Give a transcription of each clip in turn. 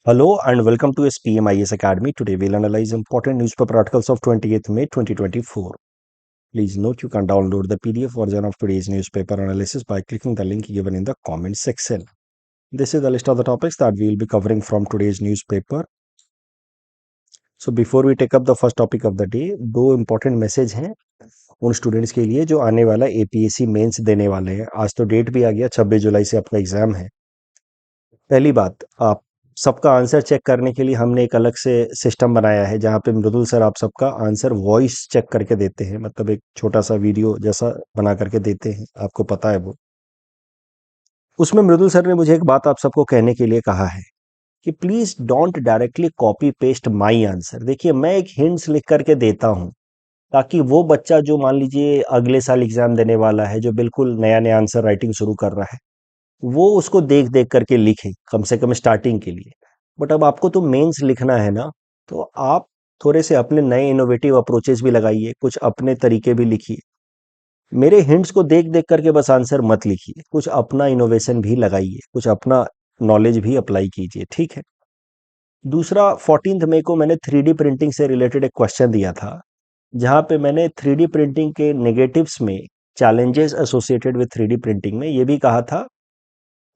Hello and welcome to SPM IS Academy. Today we'll analyze important newspaper articles of 28th May 2024. Please note you can download the PDF version of today's newspaper analysis by clicking the link given in the comment section. This is the list of the topics that we will be covering from today's newspaper. So before we take up the first topic of the day, दो important message हैं उन students के लिए जो आने वाला APSC mains देने वाले हैं। आज तो डेट भी आ गया, 26 जुलाई से आपका एग्जाम है। पहली बात, आप सबका आंसर चेक करने के लिए हमने एक अलग से सिस्टम बनाया है जहाँ पे मृदुल सर आप सबका आंसर वॉइस चेक करके देते हैं, मतलब एक छोटा सा वीडियो जैसा बना करके देते हैं, आपको पता है वो। उसमें मृदुल सर ने मुझे एक बात आप सबको कहने के लिए कहा है कि please don't directly copy paste my answer. देखिए, मैं एक हिंट्स लिख करके देता हूँ ताकि वो बच्चा जो मान लीजिए अगले साल एग्जाम देने वाला है, जो बिल्कुल नया नया आंसर राइटिंग शुरू कर रहा है, वो उसको देख देख करके लिखे, कम से कम स्टार्टिंग के लिए। बट अब आपको तो मेंस लिखना है ना, तो आप थोड़े से अपने नए इनोवेटिव अप्रोचेस भी लगाइए, कुछ अपने तरीके भी लिखिए। मेरे हिंट्स को देख देख करके बस आंसर मत लिखिए, कुछ अपना इनोवेशन भी लगाइए, कुछ अपना नॉलेज भी अप्लाई कीजिए, ठीक है। दूसरा, 14 मई को मैंने 3D प्रिंटिंग से रिलेटेड एक क्वेश्चन दिया था, जहां पे मैंने 3D प्रिंटिंग के नेगेटिव्स में, challenges associated with 3D printing में ये भी कहा था,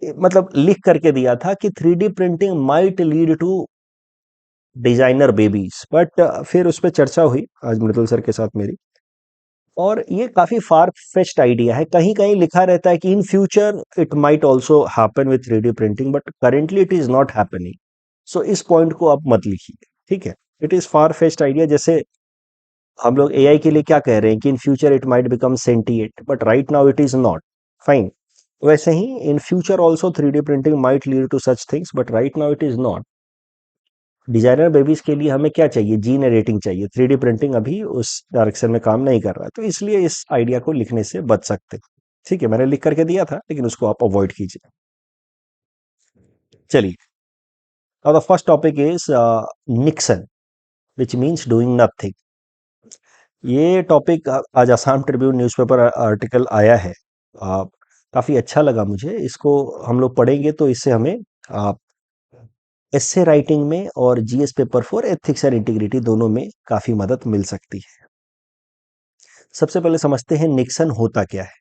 मतलब लिख करके दिया था कि 3D printing might lead to designer babies. But फिर उस पर चर्चा हुई आज मृदुल सर के साथ मेरी, और ये काफी फार फेच्ड आइडिया है। कहीं कहीं लिखा रहता है कि in future it might also happen with 3D printing, but currently it is not happening. So इस पॉइंट को आप मत लिखिए, ठीक है। It is far fetched idea. जैसे हम लोग एआई के लिए क्या कह रहे हैं कि in future it might become sentient, but right now it is not. Fine. वैसे ही in future also 3D printing might lead to such things, but right now it is not. Designer babies के लिए हमें क्या चाहिए? Gene editing चाहिए। 3D printing अभी उस डायरेक्शन में काम नहीं कर रहा है, तो इसलिए इस आइडिया को लिखने से बच सकते हैं, ठीक है। मैंने लिख करके दिया था, लेकिन उसको आप अवॉइड कीजिए। चलिए, the first topic is Nixon, which means doing nothing. ये टॉपिक आज आसाम ट्रिब्यून न्यूज़पेपर आर्टिकल आया है। काफी अच्छा लगा मुझे इसको। हम लोग पढ़ेंगे तो इससे हमें एस्से राइटिंग में और GS paper for ethics and integrity दोनों में काफी मदद मिल सकती है। सबसे पहले समझते हैं निक्सन होता क्या है।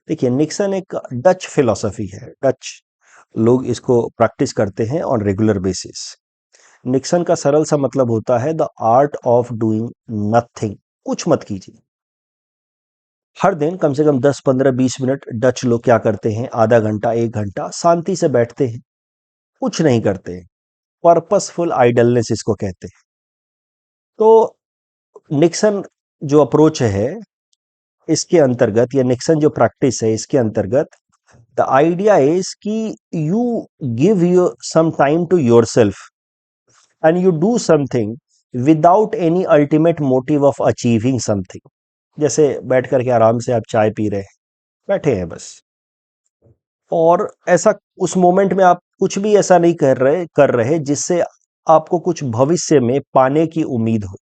देखिए, निक्सन एक डच फिलॉसफी है। डच लोग इसको प्रैक्टिस करते हैं ऑन रेगुलर बेसिस। निक्सन का सरल सा मतलब होता है the art of doing nothing. कुछ मत कीजिए। हर दिन कम से कम 10 15 20 मिनट डच लोग क्या करते हैं, आधा घंटा 1 घंटा शांति से बैठते हैं, कुछ नहीं करते हैं। पर्पसफुल आइडलनेस इसको कहते हैं। तो निक्सन जो अप्रोच है, इसके अंतर्गत, या निक्सन जो प्रैक्टिस है, इसके अंतर्गत द आइडिया इज कि you give you some time to yourself and you do something without any ultimate motive of achieving something. जैसे बैठ करके आराम से आप चाय पी रहे हैं, बैठे हैं बस, और ऐसा उस मोमेंट में आप कुछ भी ऐसा नहीं कर रहे जिससे आपको कुछ भविष्य में पाने की उम्मीद हो।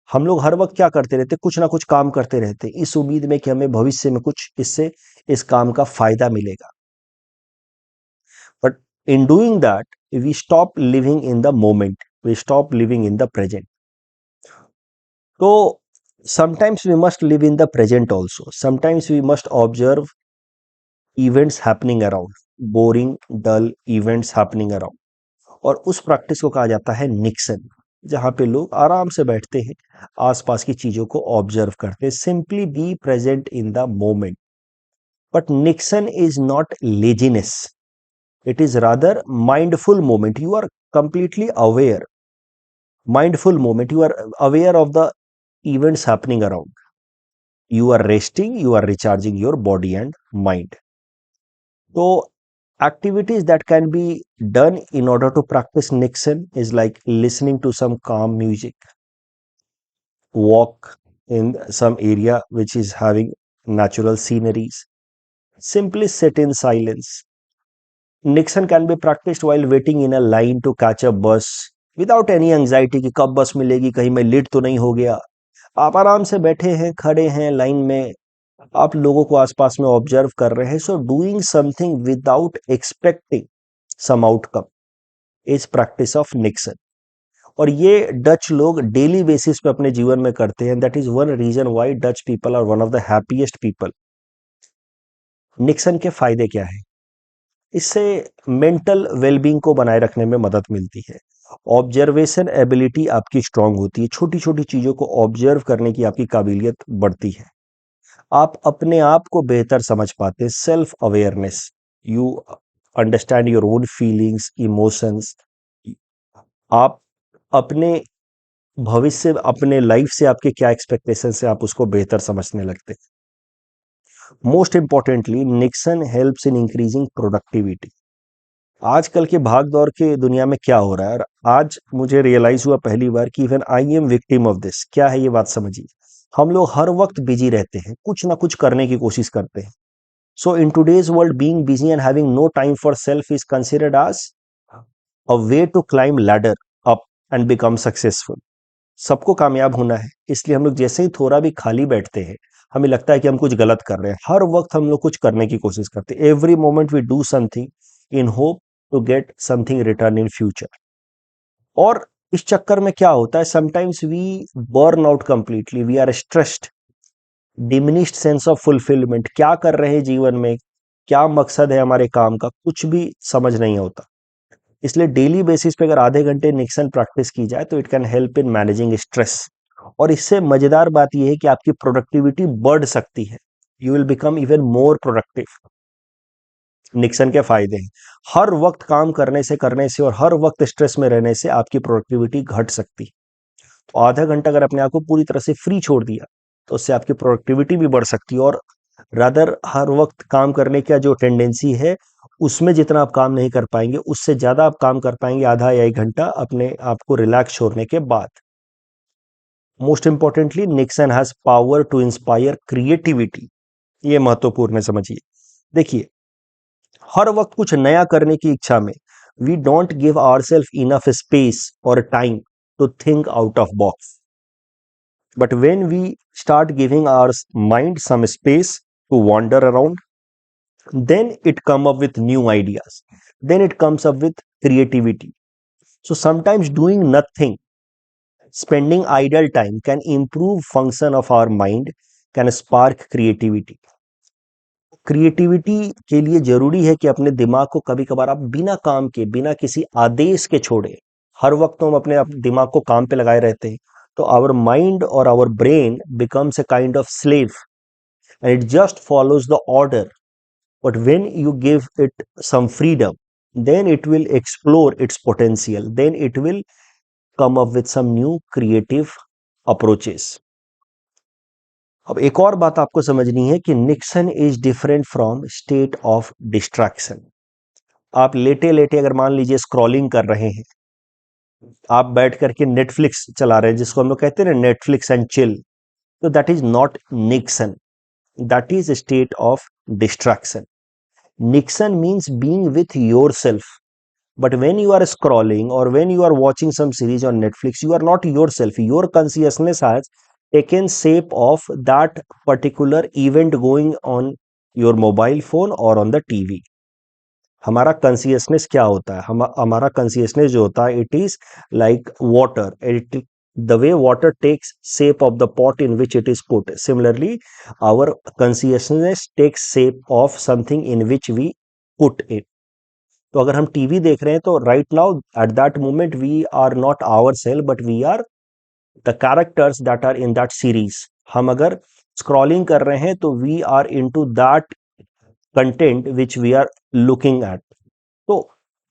हम लोग हर वक्त क्या करते रहते, कुछ ना कुछ काम करते रहते, इस उम्मीद में कि हमें भविष्य में कुछ इससे, इस काम का फायदा मिलेगा। But in doing that we stop living in the moment, we stop living in the present. तो sometimes we must live in the present also, sometimes we must observe events happening around, boring dull events happening around. और उस practice को कहा जाता है Nixon, जहां पे लोग आराम से बैठते हैं, आसपास की चीजों को ऑब्जर्व करते हैं। Simply be present in the moment. But niksen is not laziness, it is rather mindful moment. You are completely aware, mindful moment, you are aware of the events happening around, you are resting, you are recharging your body and mind. So activities that can be done in order to practice Nixon is like listening to some calm music, walk in some area which is having natural sceneries, simply sit in silence. Nixon can be practiced while waiting in a line to catch a bus without any anxiety कि कब बस मिलेगी, कहीं मैं late तो नहीं हो गया। आप आराम से बैठे हैं, खड़े हैं लाइन में, आप लोगों को आसपास में ऑब्जर्व कर रहे हैं। So doing something without expecting some outcome, is practice of niksen. और ये डच लोग डेली बेसिस पे अपने जीवन में करते हैं। That is one reason why Dutch people are one of the happiest people. Niksen के फायदे क्या है? इससे मेंटल वेलबींग को बनाए रखने में मदद मिलती है। ऑब्जर्वेशन एबिलिटी आपकी स्ट्रांग होती है, छोटी छोटी चीजों को ऑब्जर्व करने की आपकी काबिलियत बढ़ती है। आप अपने आप को बेहतर समझ पाते हैं, self awareness, you understand your own feelings, emotions. आप अपने भविष्य, अपने लाइफ से आपके क्या एक्सपेक्टेशन है, आप उसको बेहतर समझने लगते हैं। Most importantly Nixon helps in increasing productivity. आजकल के भाग दौड़ के दुनिया में क्या हो रहा है, और आज मुझे रियलाइज हुआ पहली बार कि even I am victim of this. क्या है ये बात समझिए। हम लोग हर वक्त बिजी रहते हैं, कुछ ना कुछ करने की कोशिश करते हैं। So in today's world being busy and having no time for self is considered as a way to climb ladder up and become successful. सबको कामयाब होना है, इसलिए हम लोग जैसे ही थोड़ा भी खाली बैठते हैं, हमें लगता है कि हम कुछ गलत कर रहे हैं। हर वक्त हम लोग कुछ करने की कोशिश करते हैं। Every moment we do something in hope to get something return in future. और इस चक्कर में क्या होता है, sometimes we burn out completely, we are stressed, diminished sense of fulfilment. क्या कर रहे हैं जीवन में, क्या मकसद है हमारे काम का, कुछ भी समझ नहीं होता। इसलिए डेली बेसिस पे अगर आधे घंटे निक्सन प्रैक्टिस की जाए तो it can help in managing stress. और इससे मजेदार बात यह है कि आपकी प्रोडक्टिविटी बढ़ सकती है। You will become even more productive. Nixon के फायदे हैं, हर वक्त काम करने से और हर वक्त स्ट्रेस में रहने से आपकी प्रोडक्टिविटी घट सकती है। तो आधा घंटा अगर अपने आप को पूरी तरह से फ्री छोड़ दिया तो उससे आपकी प्रोडक्टिविटी भी बढ़ सकती है। और रादर हर वक्त काम करने का जो टेंडेंसी है, उसमें जितना आप काम नहीं कर पाएंगे, उससे ज्यादा आप काम कर पाएंगे आधा या 1 घंटा अपने आप को रिलैक्स छोड़ने के बाद। Most importantly niksen has power to inspire creativity. ये महत्वपूर्ण है, समझिए। देखिए, हर वक्त कुछ नया करने की इच्छा में we don't give our self enough space और time to think out of box. But when we start giving our mind some space to wander around, then it come up with new ideas. Then it comes up with creativity. So sometimes doing nothing, spending idle time can improve function of our mind, can spark creativity. Creativity के लिए जरूरी है कि अपने दिमाग को कभी कभार आप बिना काम के, बिना किसी आदेश के छोड़े। हर वक्त तो हम अपने दिमाग को काम पे लगाए रहते हैं, तो आवर माइंड और our brain becomes a kind of slave and it just follows the order. But when you give it some freedom, then it will explore its potential. Then it will come up with some new creative approaches. अब एक और बात आपको समझनी है कि Nixon is different from state of distraction. आप लेटे लेटे अगर मान लीजिए स्क्रॉलिंग कर रहे हैं, आप बैठ करके नेटफ्लिक्स चला रहे हैं, जिसको हम लोग कहते हैं नेटफ्लिक्स एंड चिल, तो that is not Nixon, that is state of distraction. Nixon means being with yourself. But when you are scrolling or when you are watching some series on Netflix, you are not yourself. Your consciousness has taken shape of that particular event going on your mobile phone or on the TV. हमारा consciousness क्या होता है? हमारा consciousness जो होता है, it is like water. The way water takes shape of the pot in which it is put. Similarly, our consciousness takes shape of something in which we put it. तो अगर हम टीवी देख रहे हैं तो right now at that moment we are not our self but we are the characters that are in that series. हम अगर scrolling कर रहे हैं तो we are into that content which we are looking at. तो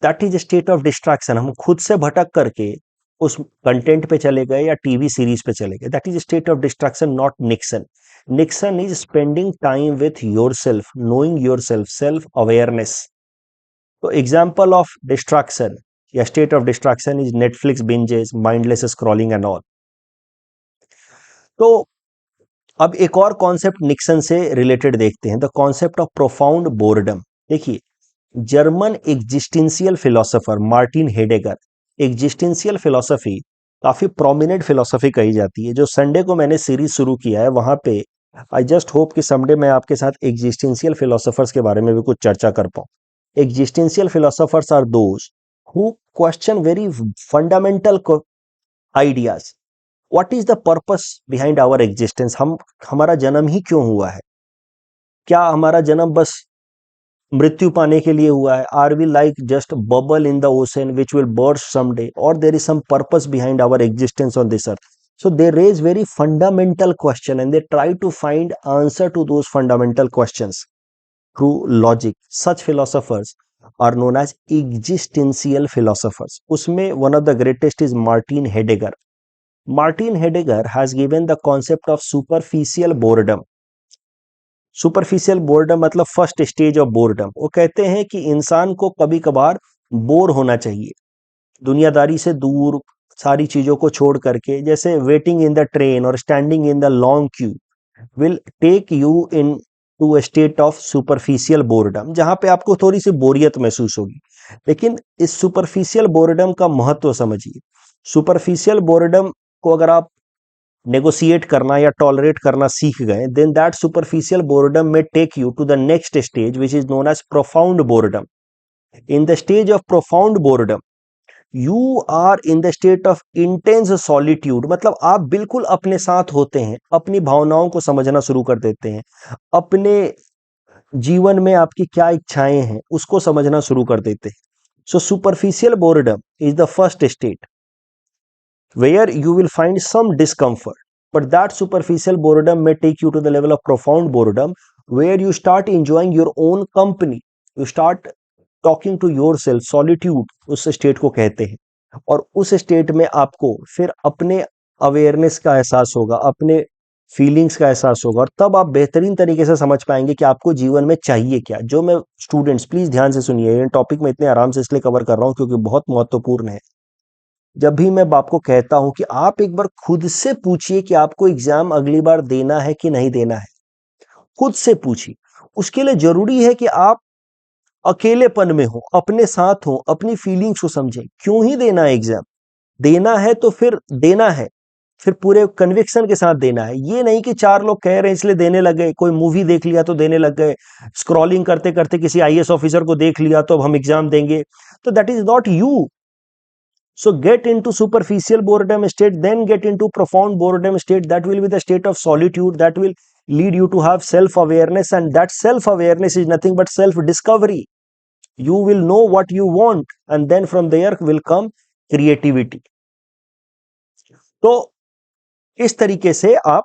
that is state of distraction. हम खुद से भटक करके उस कंटेंट पे चले गए या टीवी सीरीज पे चले गए. That is state of distraction, not Nixon. Nixon is spending time with your self, knowing your self, self awareness. तो एग्जाम्पल ऑफ डिस्ट्रैक्शन या state of distraction is Netflix binges, mindless scrolling and all. तो अब एक और concept Nixon से related देखते हैं, the concept of profound boredom. देखिए, German existential philosopher Martin Heidegger, existential philosophy काफी प्रोमिनेंट फिलोसफी कही जाती है. जो संडे को मैंने सीरीज शुरू किया है वहां पे आई जस्ट होप कि समडे मैं आपके साथ एग्जिस्टेंशियल फिलोसोफर्स के बारे में भी कुछ चर्चा कर पाऊं. Existential philosophers are those who question very fundamental ideas. What is the purpose behind our existence? हम हमारा जन्म ही क्यों हुआ है? क्या हमारा जन्म बस मृत्यु पाने के लिए हुआ है? Are we like just bubble in the ocean which will burst someday, और there is some purpose behind our existence on this earth? So they raise very fundamental question and they try to find answer to those fundamental questions through logic. Such philosophers are known as existential philosophers. उसमें one of the greatest is Martin Heidegger. Martin Heidegger has given the concept of superficial boredom. Superficial boredom मतलब first stage of boredom. वो कहते हैं कि इंसान को कभी कभार बोर होना चाहिए, दुनियादारी से दूर, सारी चीजों को छोड़ करके. जैसे वेटिंग इन द ट्रेन और standing in the long queue will take you into a state of superficial boredom, जहां पे आपको थोड़ी सी बोरियत महसूस होगी. लेकिन इस सुपरफिशियल बोर्डम का महत्व समझिए. सुपरफिशियल बोर्डम को अगर आप नेगोशिएट करना या टॉलरेट करना सीख गए, देन दैट सुपरफिशियल बोर्डम में take you to the next stage which is known as profound boredom. In the stage of profound boredom you are in the state of intense solitude, मतलब आप बिल्कुल अपने साथ होते हैं, अपनी भावनाओं को समझना शुरू कर देते हैं, अपने जीवन में आपकी क्या इच्छाएं हैं उसको समझना शुरू कर देते हैं. So superficial boredom is the first state where you will find some discomfort, but that superficial boredom may take you to the level of profound boredom where you start enjoying your own company, you start talking to yourself. solitude उस state को कहते हैं, और उस state में आपको फिर अपने अवेयरनेस का एहसास होगा, अपने फीलिंग्स का एहसास होगा, और तब आप बेहतरीन तरीके से समझ पाएंगे कि आपको जीवन में चाहिए क्या. जो मैं स्टूडेंट्स प्लीज ध्यान से सुनिए, ये टॉपिक मैं इतने आराम से इसलिए कवर कर रहा हूं क्योंकि बहुत महत्वपूर्ण है. जब भी मैं आपको कहता हूं कि आप एक बार खुद से पूछिए कि आपको एग्जाम अगली बार देना है कि नहीं देना है, खुद से पूछिए. उसके लिए जरूरी है कि आप अकेलेपन में हो, अपने साथ हो, अपनी फीलिंग्स को समझें. क्यों ही देना है एग्जाम? देना है तो फिर देना है, फिर पूरे कन्विक्शन के साथ देना है. ये नहीं कि चार लोग कह रहे हैं इसलिए देने लग गए, कोई मूवी देख लिया तो देने लग गए, स्क्रॉलिंग करते करते किसी आईएएस ऑफिसर को देख लिया तो अब हम एग्जाम देंगे. तो that is not you. So get into superficial boredom state, then get into profound boredom state. That will be the state of solitude that will lead you to have self-awareness, and that self-awareness is nothing but self-discovery. You will know what you want, and then from there will come creativity. तो इस तरीके से आप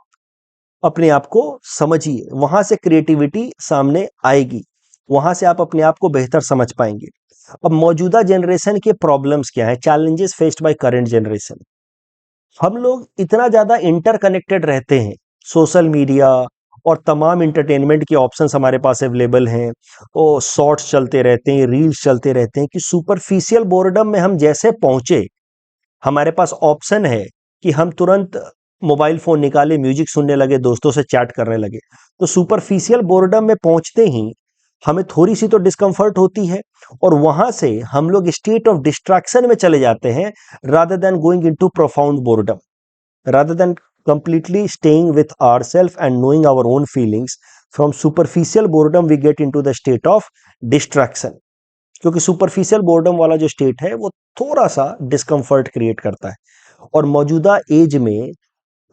अपने आप को समझिए, वहां से क्रिएटिविटी सामने आएगी, वहां से आप अपने आप को बेहतर समझ पाएंगे. अब मौजूदा जनरेशन के प्रॉब्लम्स क्या है, challenges faced by current generation. हम लोग इतना ज्यादा इंटरकनेक्टेड रहते हैं, सोशल मीडिया और तमाम इंटरटेनमेंट के ऑप्शंस हमारे पास अवेलेबल हैं, और शॉर्ट्स चलते रहते हैं, रील्स चलते रहते हैं, कि सुपरफिशियल बोर्डम में हम जैसे पहुंचे, हमारे पास ऑप्शन है कि हम तुरंत मोबाइल फोन निकाले, म्यूजिक सुनने लगे, दोस्तों से चैट करने लगे. तो सुपरफिशियल बोर्डम में पहुंचते ही हमें थोड़ी सी तो डिस्कंफर्ट होती है, और वहां से हम लोग स्टेट ऑफ डिस्ट्रैक्शन में चले जाते हैं, rather than going into profound boredom, rather than completely staying with ourselves and knowing our own feelings. From superficial boredom we get into the state of distraction, क्योंकि सुपरफिशियल बोर्डम वाला जो state है वो थोड़ा सा डिस्कंफर्ट क्रिएट करता है. और मौजूदा एज में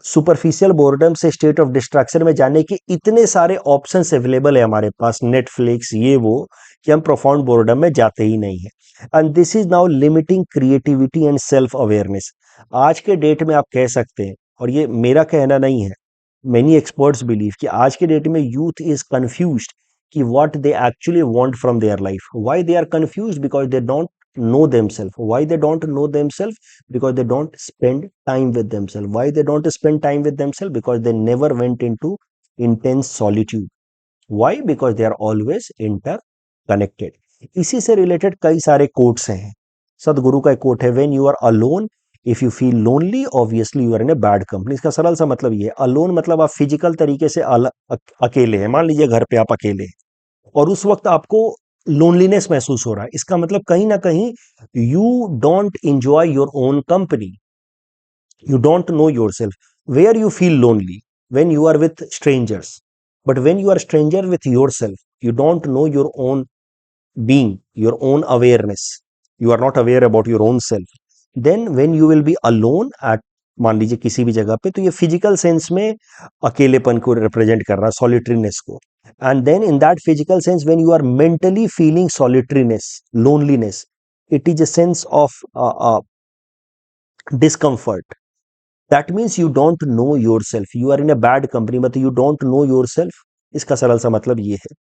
सुपरफिशियल बोर्डम से स्टेट ऑफ डिस्ट्रैक्शन में जाने के इतने सारे ऑप्शंस अवेलेबल है हमारे पास, नेटफ्लिक्स ये वो, कि हम प्रोफाउंड बोर्डम में जाते ही नहीं है. And this is now limiting creativity and self awareness. आज के डेट में आप कह सकते हैं, और ये मेरा कहना नहीं है, मेनी एक्सपर्ट्स बिलीव कि आज के डेट में यूथ इज कंफ्यूज्ड कि what they actually want from their life. Why they are confused? Because they don't know themselves. Why they don't know themselves? Because they don't spend time with themselves. Why they don't spend time with themselves? Because they never went into intense solitude. Why? Because they are always interconnected. इसी से related कई सारे quotes हैं. सदगुरु का एक quote है, when you are alone if you feel lonely obviously you are in a bad company. इसका सरल सा मतलब ये है, अलोन मतलब आप फिजिकल तरीके से अकेले हैं. मान लीजिए घर पे आप अकेले हैं और उस वक्त आपको लोनलीनेस महसूस हो रहा है, इसका मतलब कहीं ना कहीं you don't enjoy your own company, you don't know yourself. Where you feel lonely? When you are with strangers. But when you are stranger with your self, you don't know your own being, your own awareness. You are not aware about your own self, then when you will be alone at, मान लीजिए किसी भी जगह पे, तो ये physical sense में अकेलेपन को रिप्रेजेंट कर रहा है, सॉलिटरीनेस को. And then in that physical sense when you are mentally feeling solitariness, loneliness, it is a sense of discomfort. That means you don't know yourself, you are in a bad company, but you don't know yourself. इसका सरल सा मतलब ये है.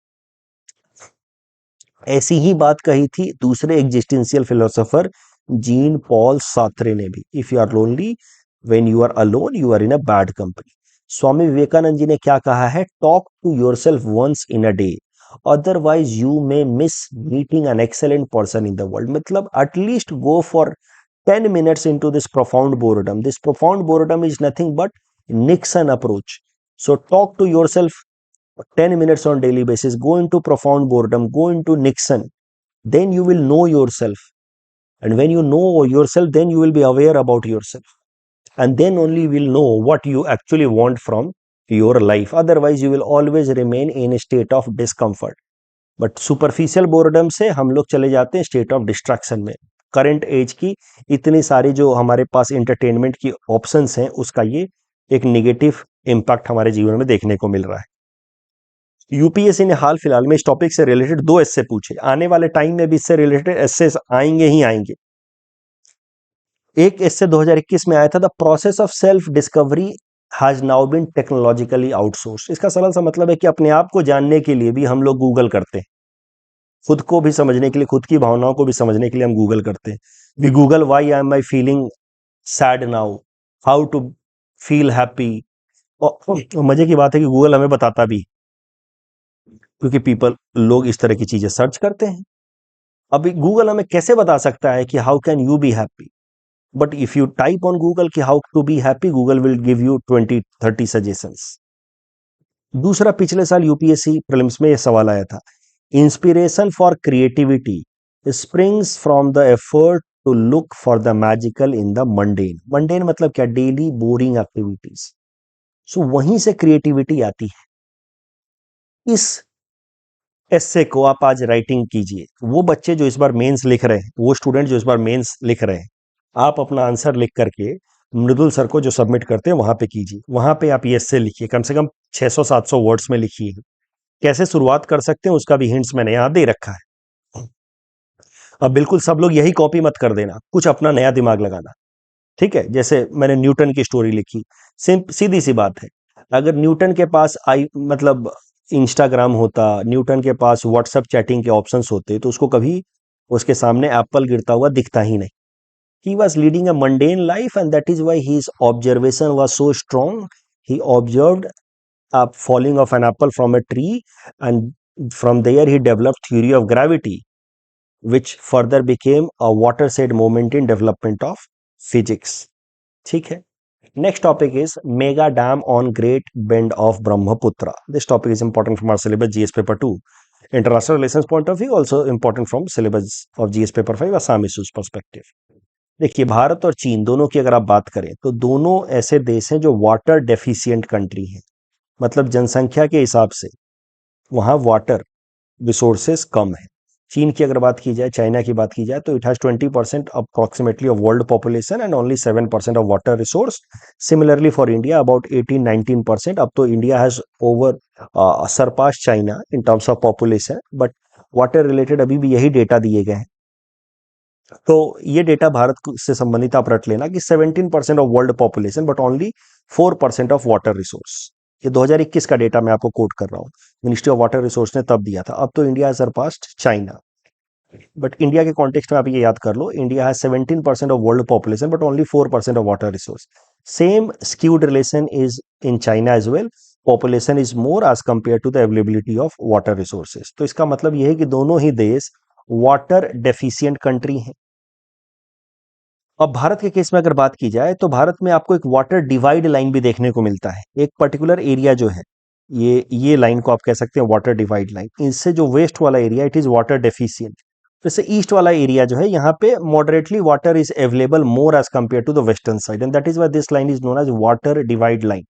ऐसी ही बात कही थी दूसरे existential philosopher Jean Paul Sartre ने भी. If you are lonely, when you are alone, you are in a bad company. Swami Vivekananda ji ने क्या कहा है? Talk to yourself once in a day, otherwise you may miss meeting an excellent person in the world. मतलब at least go for 10 minutes into this profound boredom. This profound boredom is nothing but Nixon approach. So talk to yourself 10 minutes on daily basis. Go into profound boredom. Go into Nixon. Then you will know yourself. And when you know yourself, then you will be aware about yourself. And then only you will know what you actually want from your life. Otherwise, you will always remain in a state of discomfort. But superficial boredom से हम लोग चले जाते हैं state of distraction में. Current as की इतनी सारी जो हमारे पास इंटरटेनमेंट की ऑप्शंस हैं, उसका ये एक नेगेटिव इम्पैक्ट हमारे जीवन में देखने को मिल रहा है. यूपीएससी ने हाल फिलहाल में इस टॉपिक से रिलेटेड 2 एस्से पूछे. आने वाले टाइम में भी इससे रिलेटेड एस्से आएंगे ही आएंगे. एक एस्से 2021 में आया था, the process of self discovery has now been technologically outsource. इसका सरल सा मतलब है कि अपने आप को जानने के लिए भी हम लोग गूगल करते हैं. खुद को भी समझने के लिए, खुद की भावनाओं को भी समझने के लिए हम गूगल करते हैं. We Google why am I feeling sad now, how to feel happy. और मजे की बात है कि गूगल हमें बताता भी, क्योंकि लोग इस तरह की चीजें सर्च करते हैं. अभी गूगल हमें कैसे बता सकता है कि how can you be happy? But if you type on Google कि how to be happy, Google will give you 20-30 suggestions. दूसरा, पिछले साल यूपीएससी प्रीलिम्स में यह सवाल आया था, inspiration for creativity springs from the effort to look for the magical in the mundane. Mundane मतलब क्या? Daily boring activities. सो वहीं से क्रिएटिविटी आती है. इस एस्से को आप आज राइटिंग कीजिए. वो बच्चे जो इस बार मेंस लिख रहे हैं, वो स्टूडेंट जो इस बार मेंस लिख रहे हैं, आप अपना आंसर लिख करके मृदुल सर को जो सबमिट करते हैं वहां पे कीजिए. वहां पे आप ये एस्से लिखिए, कम से कम 600-700 वर्ड्स में लिखिए. कैसे शुरुआत कर सकते हैं उसका भी हिंट्स मैंने यहां दे रखा है. अब बिल्कुल सब लोग यही कॉपी मत कर देना, कुछ अपना नया दिमाग लगाना. ठीक है? जैसे मैंने न्यूटन की स्टोरी लिखी. सीधी सी बात है, अगर न्यूटन के पास मतलब इंस्टाग्राम होता, न्यूटन के पास व्हाट्सएप चैटिंग के ऑप्शंस होते, तो उसको कभी उसके सामने एप्पल गिरता हुआ दिखता ही नहीं. He was leading a mundane life, and that is why his observation was so strong. He observed a falling of an apple from a tree, and from there he developed theory of gravity, which further became a watershed moment in development of physics. ठीक है? Next topic is mega dam on Great Bend of Brahmaputra. This topic is important from our syllabus GS paper 2. International relations point of view, also important from syllabus of GS paper 5 Assam issues perspective. देखिए, भारत और चीन दोनों की अगर आप बात करें तो दोनों ऐसे देश हैं जो वाटर डेफिशिएंट कंट्री हैं. मतलब जनसंख्या के हिसाब से वहां वाटर रिसोर्सेस कम है. चीन की अगर बात की जाए, चाइना की बात की जाए, तो it has 20% approximately of world population and only 7% of water resource. Similarly for India about 18-19%. अब तो India has over surpass China in terms of population, but water related अभी भी यही डेटा दिए गए हैं. तो ये डेटा भारत से संबंधित आप रट लेना कि 17% of world population but only 4% of water resource. ये 2021 का डेटा मैं आपको कोट कर रहा हूँ, मिनिस्ट्री ऑफ वाटर रिसोर्स ने तब दिया था. अब तो India surpassed China, but India के कॉन्टेक्स्ट में आप ये याद कर लो, India has 17% of world population but only 4% of water resource. Same skewed relation is in China as well. Population is more as compare to the availability of water resources. तो इसका मतलब यह है कि दोनों ही देश वाटर डेफिशिएंट कंट्री हैं. अब भारत के केस में अगर बात की जाए तो भारत में आपको एक वाटर डिवाइड लाइन भी देखने को मिलता है. एक पर्टिकुलर एरिया जो है, ये लाइन को आप कह सकते हैं वाटर डिवाइड लाइन. इससे जो वेस्ट वाला area, it is water deficient. जैसे ईस्ट वाला एरिया जो है, यहाँ पे moderately water is available more as compare to the western side, and that is why this line is known as water divide line.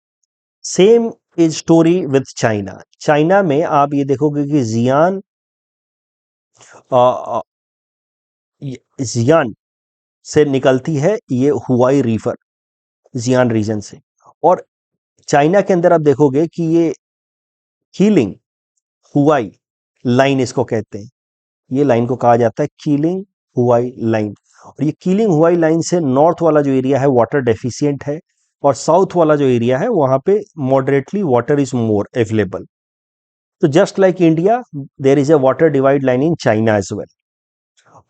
Same is story with China. China में आप ये देखोगे कि जियान जियान से निकलती है ये हुआई रिवर, जियान रीजन से। और चाइना के अंदर आप देखोगे कि ये कीलिंग हुआई लाइन इसको कहते हैं, ये लाइन को कहा जाता है कीलिंग हुआई लाइन। और ये कीलिंग हुआई लाइन से नॉर्थ वाला जो एरिया है वाटर डेफिशिएंट है, और साउथ वाला जो एरिया है वहां पे moderately water is more available. तो just like India, there is a water divide line in China as well.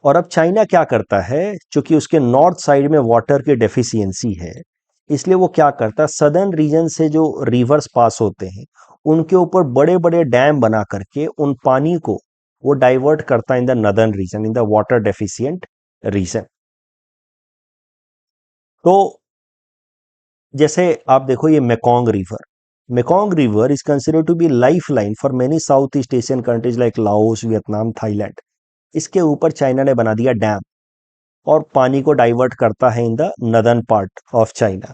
और अब चाइना क्या करता है, क्योंकि उसके नॉर्थ साइड में वाटर की डेफिशिएंसी है, इसलिए वो क्या करता है, सदर्न रीजन से जो रिवर्स पास होते हैं उनके ऊपर बड़े बड़े डैम बना करके उन पानी को वो डाइवर्ट करता है in the northern region, in the water deficient region. तो जैसे आप देखो ये Mekong river, Mekong river is considered to be life line for many south east Asian countries like Laos, Vietnam, Thailand. इसके ऊपर चाइना ने बना दिया डैम, और पानी को डाइवर्ट करता है in the northern part of China.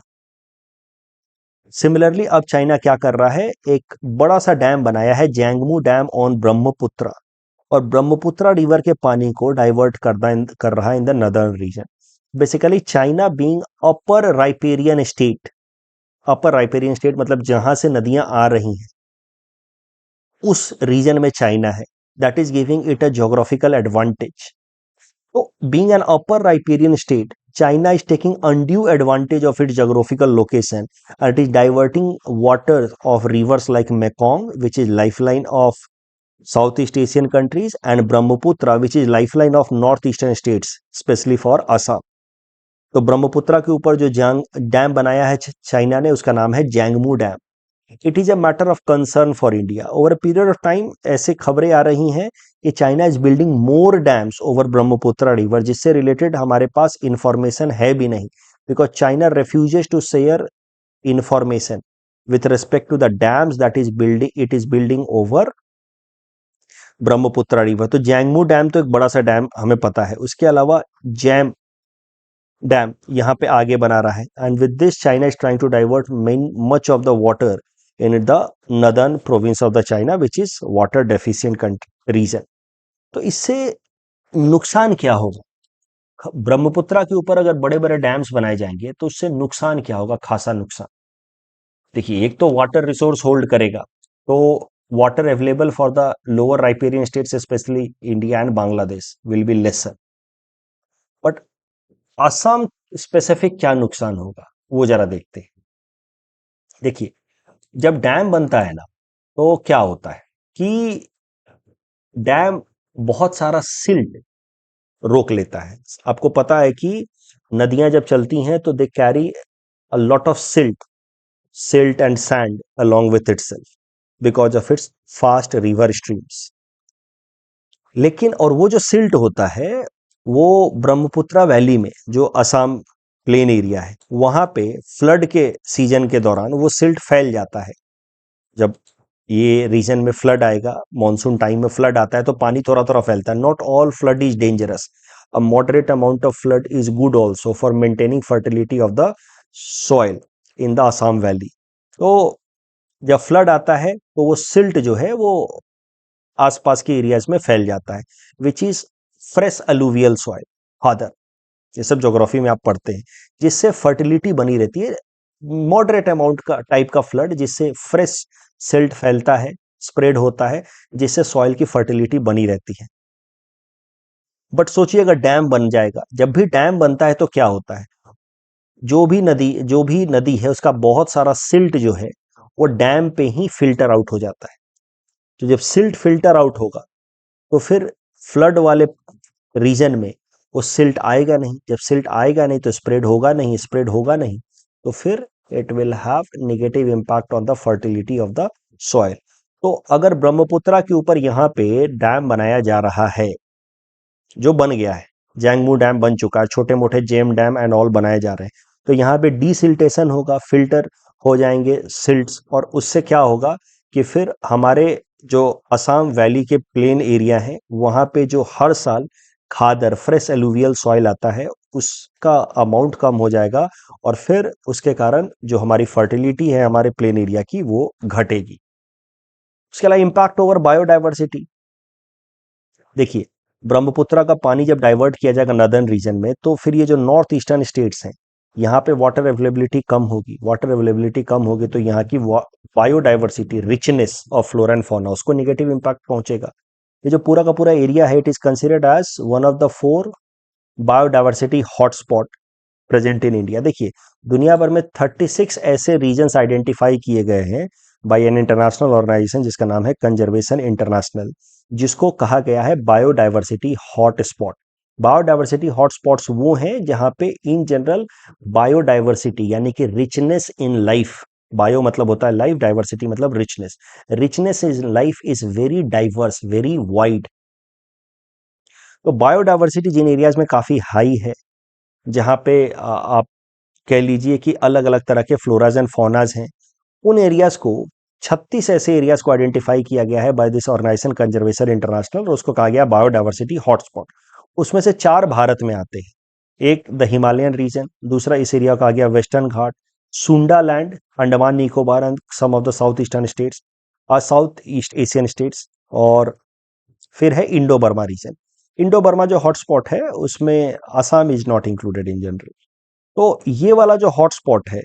Similarly अब चाइना क्या कर रहा है, एक बड़ा सा डैम बनाया है, जैंगमू डैम ऑन ब्रह्मपुत्रा, और ब्रह्मपुत्रा रिवर के पानी को डाइवर्ट कर रहा है in the northern region. Basically China being upper riparian state, upper riparian state मतलब जहां से नदियां आ रही हैं उस रीजन में चाइना है, that is giving it a geographical advantage. So, being an upper riparian state, China is taking undue advantage of its geographical location and is diverting water of rivers like Mekong, which is lifeline of Southeast Asian countries, and Brahmaputra, which is lifeline of northeastern states, especially for Assam. तो ब्रह्मपुत्रा के ऊपर जो जंग dam बनाया है China ने, उसका नाम है Zangmu dam. It is a matter of concern for India. Over a period of time ऐसे खबरें आ रही हैं कि China is building more dams over Brahmaputra river, जिससे रिलेटेड हमारे पास इंफॉर्मेशन है भी नहीं, because China refuses to share information with respect to the dams that is building, it is building over Brahmaputra river. तो जैंगमू डैम तो एक बड़ा सा डैम हमें पता है, उसके अलावा जैम डैम यहाँ पे आगे बना रहा है, and with this China is trying to divert main much of the water in the northern province of the China which is water deficient region. तो इससे नुकसान क्या होगा, ब्रह्मपुत्रा के ऊपर अगर बड़े बड़े डैम्स बनाए जाएंगे तो उससे नुकसान क्या होगा, खासा नुकसान। देखिए, एक तो वाटर रिसोर्स होल्ड करेगा, तो water available for the lower riparian states specially India and Bangladesh will be lesser. But Assam specific क्या नुकसान होगा वो जरा देखते हैं। देखिए, जब डैम बनता है ना, तो क्या होता है कि डैम बहुत सारा सिल्ट रोक लेता है। आपको पता है कि नदियां जब चलती हैं तो they carry a lot of silt and sand along with itself because of its fast river streams. लेकिन और वो जो सिल्ट होता है वो ब्रह्मपुत्रा वैली में, जो असम प्लेन एरिया है, वहां पे फ्लड के सीजन के दौरान वो सिल्ट फैल जाता है। जब ये रीजन में फ्लड आएगा, मॉनसून टाइम में फ्लड आता है, तो पानी थोड़ा थोड़ा फैलता है। Not all flood is dangerous, a moderate amount of flood is good also for maintaining fertility of the soil in the Assam valley. तो जब फ्लड आता है तो वो सिल्ट जो है वो आसपास के एरियाज में फैल जाता है, which is fresh alluvial soil, father, ये सब ज्योग्राफी में आप पढ़ते हैं, जिससे फर्टिलिटी बनी रहती है। मॉडरेट अमाउंट का टाइप का फ्लड जिससे फ्रेश सिल्ट फैलता है, स्प्रेड होता है, जिससे सॉइल की फर्टिलिटी बनी रहती है। बट सोचिए अगर डैम बन जाएगा, जब भी डैम बनता है तो क्या होता है, जो भी नदी है उसका बहुत सारा सिल्ट जो है वो डैम पे ही फिल्टर आउट हो जाता है। तो जब सिल्ट फिल्टर आउट होगा तो फिर फ्लड वाले रीजन में वो सिल्ट आएगा नहीं, जब सिल्ट आएगा नहीं तो स्प्रेड होगा नहीं, स्प्रेड होगा नहीं तो फिर it will have negative impact on the fertility of the soil. तो अगर ब्रह्मपुत्रा के ऊपर यहाँ पे डैम बनाया जा रहा है, जो बन गया है, जैंगमू डैम बन चुका है, छोटे मोटे जेम डैम एंड ऑल बनाए जा रहे हैं, तो यहाँ पे डीसिल्टेशन होगा, फिल्टर हो जाएंगे सिल्ट्स, और उससे क्या होगा कि फिर हमारे जो असम वैली के प्लेन एरिया है वहां पे जो हर साल खादर फ्रेश एलुवियल सॉइल आता है उसका अमाउंट कम हो जाएगा, और फिर उसके कारण जो हमारी फर्टिलिटी है हमारे प्लेन एरिया की वो घटेगी। उसके अलावा इम्पैक्ट ओवर बायोडाइवर्सिटी। देखिए, ब्रह्मपुत्रा का पानी जब डाइवर्ट किया जाएगा नदर्न रीजन में, तो फिर ये जो नॉर्थ ईस्टर्न स्टेट्स हैं, यहाँ पे वाटर अवेलेबिलिटी कम होगी। वाटर अवेलेबिलिटी कम होगी तो यहाँ की biodiversity, richness of flora and fauna, उसको निगेटिव इम्पैक्ट पहुंचेगा। ये जो पूरा का पूरा एरिया है, it is considered as one of the 4 biodiversity hotspot present in India. देखिए, दुनिया भर में 36 ऐसे रीजन्स आइडेंटिफाई किए गए हैं बाय एन इंटरनेशनल ऑर्गेनाइजेशन जिसका नाम है कंजर्वेशन इंटरनेशनल, जिसको कहा गया है बायोडाइवर्सिटी हॉटस्पॉट। बायोडाइवर्सिटी हॉटस्पॉट्स वो हैं जहां पे इन जनरल बायोडाइवर्सिटी यानी कि रिचनेस इन लाइफ, बायो मतलब होता है लाइफ, डाइवर्सिटी मतलब richness, richness in life is very diverse, very wide. तो बायोडाइवर्सिटी जिन एरियाज में काफी हाई है, जहां पे आप कह लीजिए कि अलग अलग तरह के फ्लोराज एंड फौनाज हैं, उन एरियाज को 36 ऐसे एरियाज को आइडेंटिफाई किया गया है by this organisation conservation international, और उसको कहा गया बायोडाइवर्सिटी हॉटस्पॉट। उसमें से 4 भारत में आते हैं। एक द हिमालयन रीजन, दूसरा इस एरिया का आ गया western Ghat, Sunda land, Andaman Nicobar and some of the south eastern states, south east Asian states, और फिर है Indo Burma region. Indo Burma जो हॉटस्पॉट है उसमें Assam is not included in general. तो ये वाला जो हॉटस्पॉट है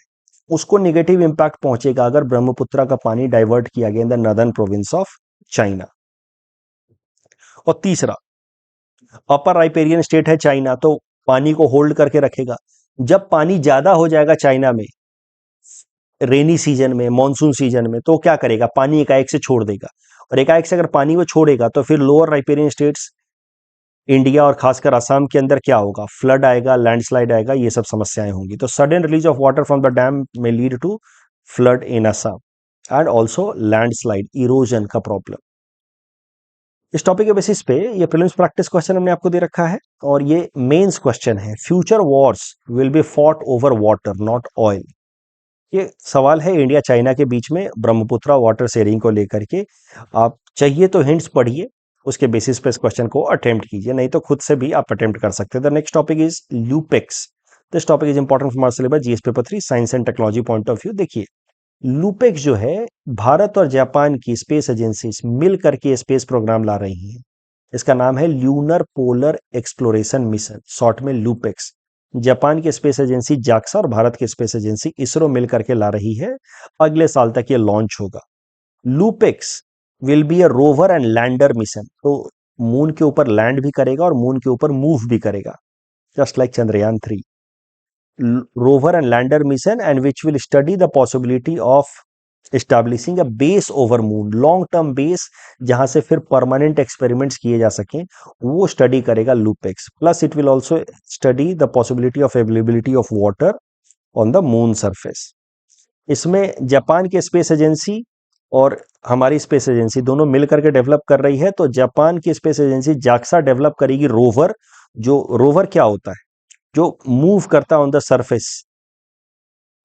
उसको नेगेटिव इंपैक्ट पहुंचेगा अगर ब्रह्मपुत्रा का पानी डाइवर्ट किया गया इन the northern province of China. और तीसरा, अपर राइपेरियन स्टेट है चाइना, तो पानी को होल्ड करके रखेगा। जब पानी ज्यादा हो जाएगा चाइना में रेनी सीजन में, मॉनसून सीजन में, तो क्या करेगा, पानी एकाएक से छोड़ देगा। और एकाएक से अगर पानी वो छोड़ेगा तो फिर लोअर राइपेरियन स्टेट्स इंडिया और खासकर असम के अंदर क्या होगा, फ्लड आएगा, लैंडस्लाइड आएगा, ये सब समस्याएं होंगी। तो sudden release of water from the dam may lead to flood in Assam and also landslide, erosion का प्रॉब्लम। इस टॉपिक के बेसिस पे ये प्रीलिम्स प्रैक्टिस क्वेश्चन हमने आपको दे रखा है, और ये मेंस क्वेश्चन है। Future Wars will be fought over water not oil. ये सवाल है इंडिया चाइना के बीच में ब्रह्मपुत्रा वाटर शेयरिंग को लेकर के। आप चाहिए तो हिंट्स पढ़िए, उसके बेसिस पे इस क्वेश्चन को अटेम्प्ट कीजिए, नहीं तो खुद से भी आप अटेम्प्ट कर सकते हैं। The next topic is LUPEX. This topic is important for our syllabus GS paper 3 science and technology point of view. देखिए, लूपेक्स जो है, भारत और जापान की स्पेस एजेंसीज मिल करके स्पेस प्रोग्राम ला रही हैं। इसका नाम है lunar polar exploration mission, short में लूपेक्स। जापान की स्पेस एजेंसी जाक्सा और भारत की स्पेस एजेंसी इसरो मिल करके ला रही है। अगले साल तक ये लॉन्च होगा। LUPEX will be a rover and lander mission, तो मून के ऊपर लैंड भी करेगा और मून के ऊपर मूव भी करेगा, just like Chandrayaan 3। rover and lander mission, and which will study the possibility of establishing a base over moon, long term base, जहां से फिर परमानेंट एक्सपेरिमेंट्स किए जा सकें, वो स्टडी करेगा LUPEX. Plus it will also study the possibility of availability of water on the moon surface. इसमें Japan की स्पेस एजेंसी और हमारी स्पेस एजेंसी दोनों मिलकर के डेवलप कर रही है। तो जापान की स्पेस एजेंसी जाक्सा डेवलप करेगी रोवर। जो रोवर क्या होता है, जो मूव करता है ऑन द सरफेस,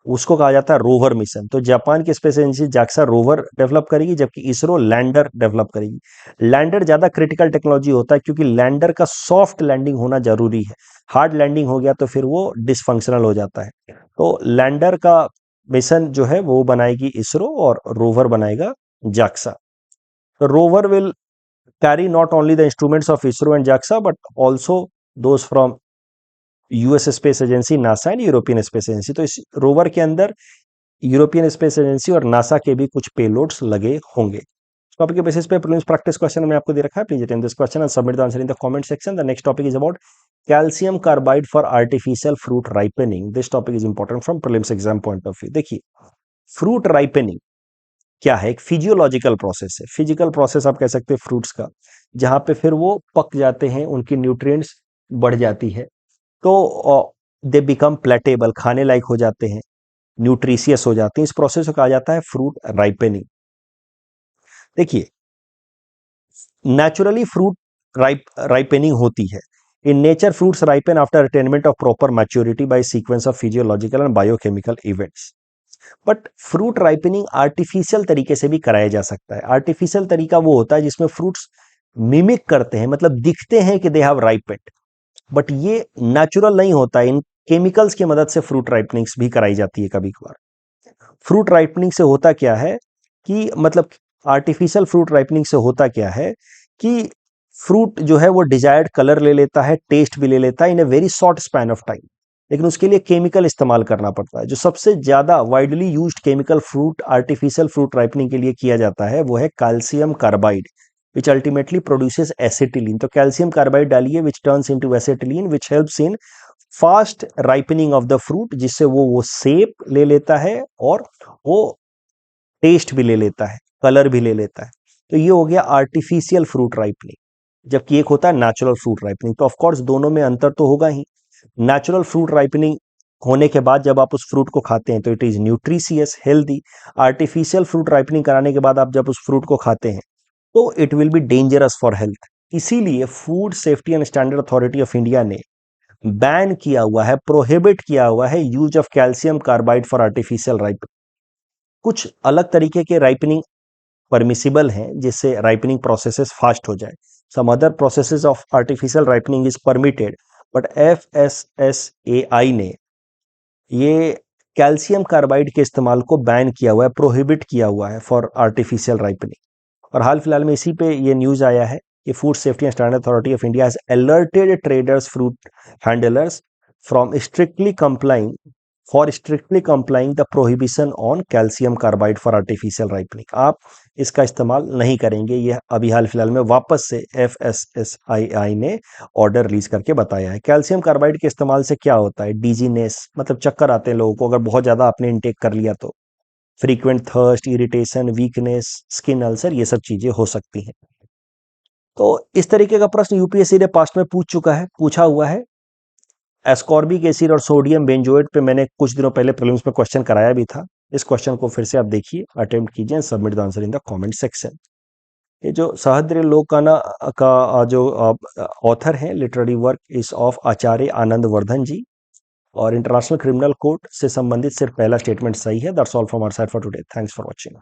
उसको कहा जाता है रोवर मिशन। तो जापान की space agency JAXA rover develop करेगी, जबकि इसरो लैंडर डेवलप करेगी। लैंडर ज्यादा क्रिटिकल टेक्नोलॉजी होता है क्योंकि लैंडर का सॉफ्ट लैंडिंग होना जरूरी है। हार्ड लैंडिंग हो गया तो फिर वो डिसफंक्शनल हो जाता है। तो लैंडर का मिशन जो है वो बनाएगी इसरो और रोवर बनाएगा जाक्सा। तो rover will carry not only the instruments of ISRO and JAXA but also those from US space agency, NASA and European space agency. तो इस रोवर के अंदर यूरोपियन स्पेस एजेंसी और नासा के भी कुछ पेलोड्स लगे होंगे। टॉपिक के बेसिस पे प्रीलिम्स प्रैक्टिस क्वेश्चन हमने आपको दे रखा है। Please attempt this question and submit the answer in the comment section. The next topic is about calcium carbide for artificial fruit ripening. This topic is important from prelims exam point of view. देखिए, fruit ripening क्या है, एक physiological process है। Physical process आप कह सकते हैं fruits का, जहां पे फिर वो पक जाते हैं, उनकी न्यूट्रिएंट्स बढ़ जाती है, तो दे बिकम प्लेटेबल, खाने लायक हो जाते हैं, न्यूट्रिशियस हो जाते हैं। इस प्रोसेस को कहा जाता है फ्रूट राइपनिंग। देखिए, नेचुरली फ्रूट राइपनिंग होती है। In nature fruits ripen after attainment of proper maturity by sequence of physiological and biochemical events. But fruit ripening artificial तरीके से भी कराया जा सकता है। आर्टिफिशियल तरीका वो होता है जिसमें फ्रूट्स मिमिक करते हैं, मतलब दिखते हैं कि दे हैव राइपेंड, बट ये नेचुरल नहीं होता। इन केमिकल्स की मदद से फ्रूट राइपनिंग्स भी कराई जाती है कभी कभार। फ्रूट राइपनिंग से होता क्या है कि मतलब आर्टिफिशियल फ्रूट राइपनिंग से होता क्या है कि फ्रूट जो है वो डिजायर्ड कलर ले लेता है, टेस्ट भी ले लेता है in a very short span of time, लेकिन उसके लिए केमिकल इस्तेमाल करना पड़ता है। जो सबसे ज्यादा widely used chemical fruit artificial fruit ripening के लिए किया जाता है वो है calcium carbide, which ultimately produces acetylene. तो कैल्शियम कार्बाइड डालिए which turns into acetylene which helps in fast ripening of the fruit, जिससे वो शेप ले लेता है और वो टेस्ट भी ले लेता है, कलर भी ले लेता है। तो ये हो गया आर्टिफिशियल फ्रूट राइपनिंग, जबकि एक होता है नेचुरल फ्रूट राइपनिंग। तो ऑफ कोर्स दोनों में अंतर तो होगा ही। नेचुरल फ्रूट राइपनिंग होने के बाद जब आप उस फ्रूट को खाते हैं तो it is nutritious, healthy. Artificial fruit ripening कराने के बाद आप जब उस फ्रूट को खाते हैं तो it will be dangerous for health. इसीलिए food safety and standard authority of India ने बैन किया हुआ है, प्रोहिबिट किया हुआ है use of calcium carbide for artificial ripening. कुछ अलग तरीके के राइपनिंग परमिसिबल हैं जिससे राइपनिंग प्रोसेसेस फास्ट हो जाए। Some other processes of artificial ripening is permitted, but FSSAI ने ये कैल्शियम कार्बाइड के इस्तेमाल को बैन किया हुआ है, प्रोहिबिट किया हुआ है फॉर आर्टिफिशियल राइपनिंग। और हाल फिलहाल में इसी पे ये न्यूज आया है कि food safety and standard authority of India has alerted traders, fruit handlers from strictly complying the prohibition on calcium carbide for artificial ripening. आप इसका इस्तेमाल नहीं करेंगे, ये अभी हाल फिलहाल में वापस से FSSAI ने ऑर्डर रिलीज करके बताया है। कैल्शियम कार्बाइड के इस्तेमाल से क्या होता है? डीजीनेस, मतलब चक्कर आते हैं लोगों को अगर बहुत ज्यादा आपने इनटेक कर लिया तो। Frequent thirst, irritation, weakness, skin ulcer, ये सब चीजें हो सकती हैं। तो इस तरीके का प्रश्न यूपीएससी ने पास्ट में पूछा हुआ है। एस्कॉर्बिक एसिड और सोडियम बेंजोएट पे मैंने कुछ दिनों पहले प्रीलिम्स में क्वेश्चन कराया भी था। इस क्वेश्चन को फिर से आप देखिए, अटेम्प्ट कीजिए, submit the answer in the comment section. ये जो सहस्त्र लोकाना का जो ऑथर है, लिटरेरी वर्क इज ऑफ आचार्य आनंद वर्धन जी, और इंटरनेशनल क्रिमिनल कोर्ट से संबंधित सिर्फ पहला स्टेटमेंट सही है। That's all from our side for today. Thanks for watching.